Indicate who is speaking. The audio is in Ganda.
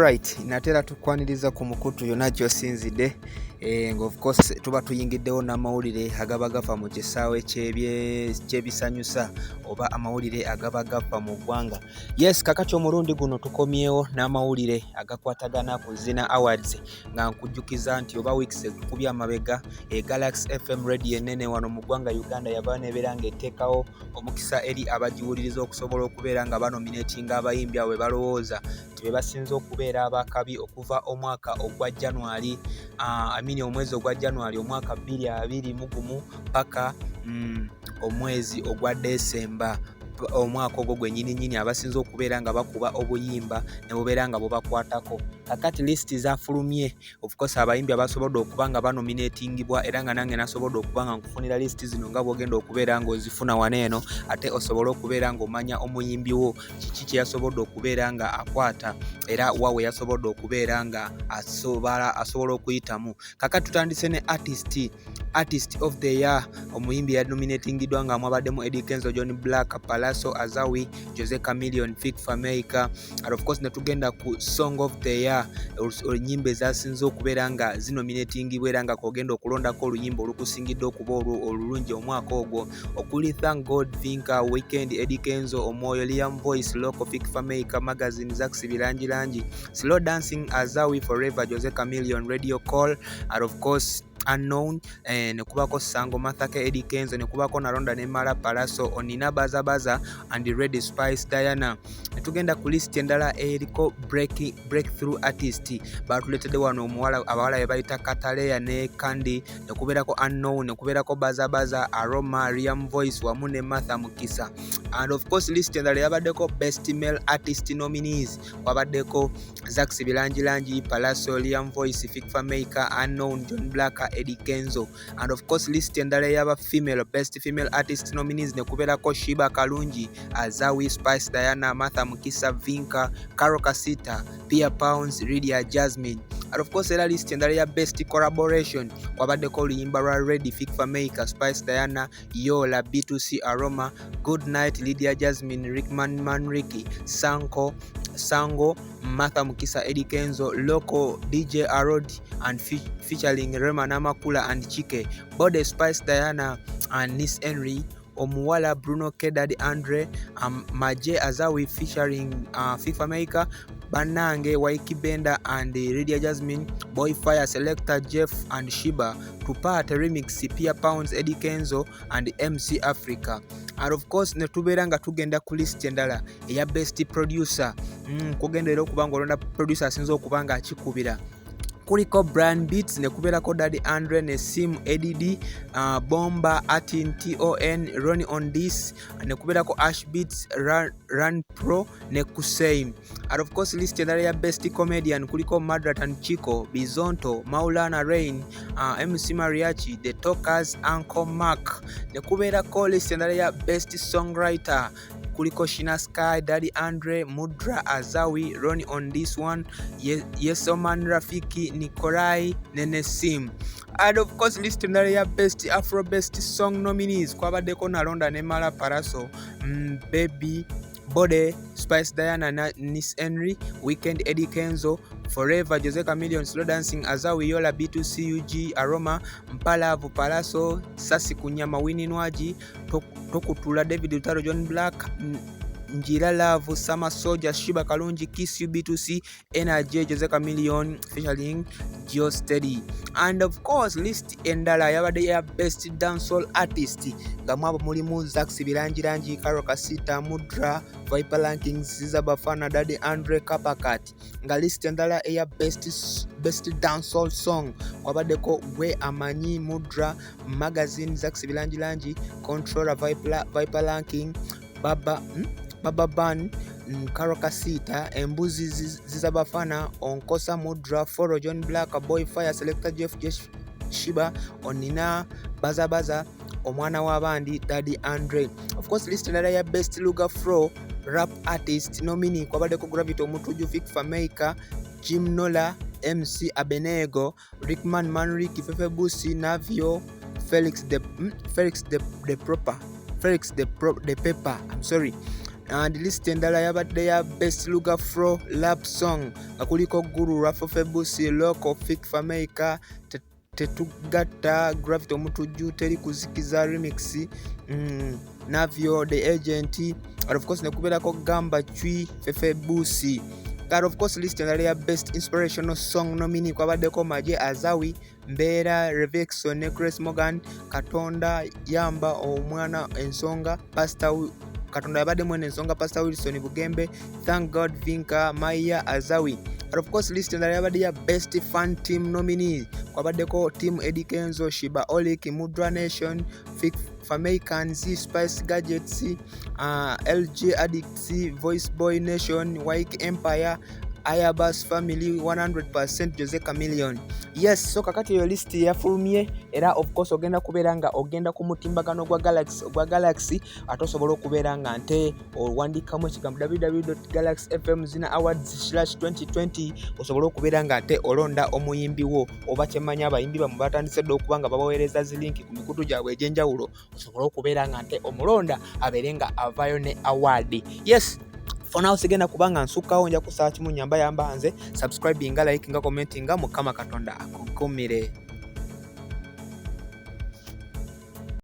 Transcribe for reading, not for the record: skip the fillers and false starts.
Speaker 1: Alright, natera tukwaniriza ku mukutu yonna gy'osinzidde. Of course tuba tuyingiddewo n'amawulire agaba gafa mu kisaawe ky'ebisanyusa oba amawulire agaba gafa mu ggwanga. Yes, kakati omulundi guno tukomyewo n'amawulire agakwatagana ku ZZINA AWARDS nga nkujjukiza nti oba weeks tukubye amabega Galaxy FM radio ennene wano mu ggwanga Uganda yava nebeera ng'etteekawo omukisa eri abagiwuliriza okusobola okubeera nga banominatinga abayimbi abo balowooza be basinze okubeera abakabi okuva omwaka ogwa January omwezi ogwa January omwaka 2021 paka omwezi ogwa December omwaka ogwo gwennyini abasinze okubeera nga bakuba obuyimba ne bubeera nga bubakwatako. Kakati list zafulumye, of course abayimbi abasobodde okuba nga banominatingibwa era nga nange nasobodde okuba nga nkufunira list zino nga bw'ogenda okubeera ng'ozifuna wano eno ate osobole okubeera ng'omanya omuyimbi wo kiki kye yasobodde okubeera nga akwata era wawe yasobodde okubeera nga asobola okuyitamu. Kakati tutandise ne artist of the year, omuyimbi yanominatingiddwa nga mwabaddemu Eddie Kenzo, John Black, Palaso Azawi, Jose Chameleone, Fik Fameka, and of course netugenda ku song of the year, oluyimba ezasinze okubeera nga zinominatingibwa era nga kogenda okulondako oluyimba olukusingidde okuba olulungi omwaka ogwo okuli Thank God, Vinka, Weekend, Eddie Kenzo, Omwoyo, Liam Voice, Loco, Fik Fameka, Magazine, Zaxi Bilangirangi, Slow Dancing, Azawi, Forever, Jose Chameleone, Radio Call, and of course Unknown, nekubako Sango, Mathake, Eddie Kenzo, nekubako Naronda Nemala, Palaso, Onina Baza and the Red Spice Diana. Netugenda ku list endala eriko breakthrough artist batuletedde wano abawala bebayita Kataleya ne Kandi, nekubeerako Unknown, nekubeerako Baza, Aroma, Liam Voice wamu ne Martha Mukisa. And of course list endala yabaddeko best male artist nominees wabaddeko Zaxi Bilangirangi, Palaso, Liam Voice, Fik Fameka, Unknown, John Black, Eddie Kenzo. And of course list endala yaba best female artist nominees nekubeerako Shiba Kalungi, Azawi, Spice Diana, Martha Mukisa, Vinka, Karo Kasita, Pia Pounds, Lydia Jasmine. And of course era list endala ya best collaboration wabaddeko oluyimba lwa Ready, Fik Fameka, Spice Diana, Yola, B2C, Aroma, Good Night, Lydia Jasmine, Rickman Manriki, Sango, Martha Mukisa, Eddie Kenzo, Loco, DJ Arod and featuring Rema Namakula and Chike, Bode, Spice Diana and Nis Henry, Omuwala, Bruno Kedadi, Andre, Maje Azawi featuring Fik Fameka, Banange, Waiki Benda and Lydia Jasmine, Boyfire, Selector Jeff and Shiba, Tupate Remix, Pia Pounds, Eddie Kenzo and MC Africa. And of course netubeera nga tugenda ku list endala eya best producer, kugenda era okuba nga olonda producer asinze okuba nga akikubira kuliko Brand Beats, nekubeerako Daddy Andre, Nesim, Eddie, Bomba, Atin, TON, Ronnie on this, nekubeerako Ash Beats, Run Pro, Nekuseim. And of course list endala ya best comedian kuliko Madrat and Chico, Bizonto, Maulana Rain, MC Mariachi, The Talkers, Uncle Mark. Nekubeerako list endala ya best songwriter kuliko Shina Sky, Daddy Andre, Mudra, Azawi, Ronnie on this one, Yesoman Rafiki, Nikolai, Nenesim. And of course list endala ya best Afro best song nominees kwabaddeko Naronda Nemala, Paraso, Baby, Bode, Spice Diana, Nis Henry, Weekend, Eddie Kenzo, Forever, Jose Chameleone, Slow Dancing, Azawi, Yola, B2C, UG, Aroma, Mpalavu, Palaso, Sasi Kunyama, Winnie Nwaji, Tokutula, David Utaro, John Black, Njira Love, Summer Soldier, Shiba Kalungi, Kiss You, B2C, Energy, Jose Chameleone featuring Geo Steady. And of course list endala yabadde ya best dancehall artist nga mwabo mulimu Zaxi Bilangirangi, Karo Kasita, Mudra, Viper Rankings, Ziza Bafana, Daddy Andre, Kapakat. Nga list endala eya best dancehall song kwabaddeko Gwe Amanyi, Mudra, Magazine, Zaxi Bilangirangi, Controller, Viper Ranking, Baba Ban, Karo Kasita, Embuzi, Ziza Bafana, Onkosa, Mudra, Foro, John Black, Boyfire, Selector Jeff, Shiba, Onina, Baza, Omwana w'abandi, Daddy Andre. Of course list endala ya best Luga Fro rap artist nominee kwabaddeko Gravity, Omutuju, Fik Fameka, Jim Nola, MC Abenego, Rickman Manriki, Fefe Busi, Navio, Felix the Pepper, and list endala yabadde ya best luga flow rap song nga kuliko guru rafo febusi loco fik famaica tetugatta gravity omutujju teri kuzikiza remix navyo the agent and of course nekuberako gamba chwi fefebusi. God, of course, list endala best inspirational song nominee kwabaddeko Maje Azawi, Mbeera, Revexo, Necres Morgan, Katonda Yamba omwana ensonga, Pastor Katonda yabadde mwene ensonga, Pastor Wilson Bugembe, Thank God Vinka, Maya Azawi. And of course, list endala yabadde best fan team nominee kwabaddeko Team Eddie Kenzo, Shiba Olik, Mudra Nation, Famaican, Z Spice Gadgets, LG Addicts, Voice Boy Nation, Wike Empire, Ayabas Family, 100% Jose Chameleon. Yes, so kakati yo list yafulumye era of course ogenda kubeera nga ogenda ku mutimbagano gwa Galaxy ate osobola okubeera nga nte owandikamu ekigambo www.galaxyfmzina_awards/2020 osobola okubeera nga nte olonda omuyimbi wo oba kyemanya abayimbi bamu batandise dde okuba nga babaweereza zilinki ku mikutu gyabwe egy'enjawulo osobola okubeera nga nte omulonda abeere nga avaayo ne award. Yes, for now sigenda kubanga nsukkawo nja kusaba kimu nyamba nze subscribing nga like nga commenting nga Mukama Katonda akukumire.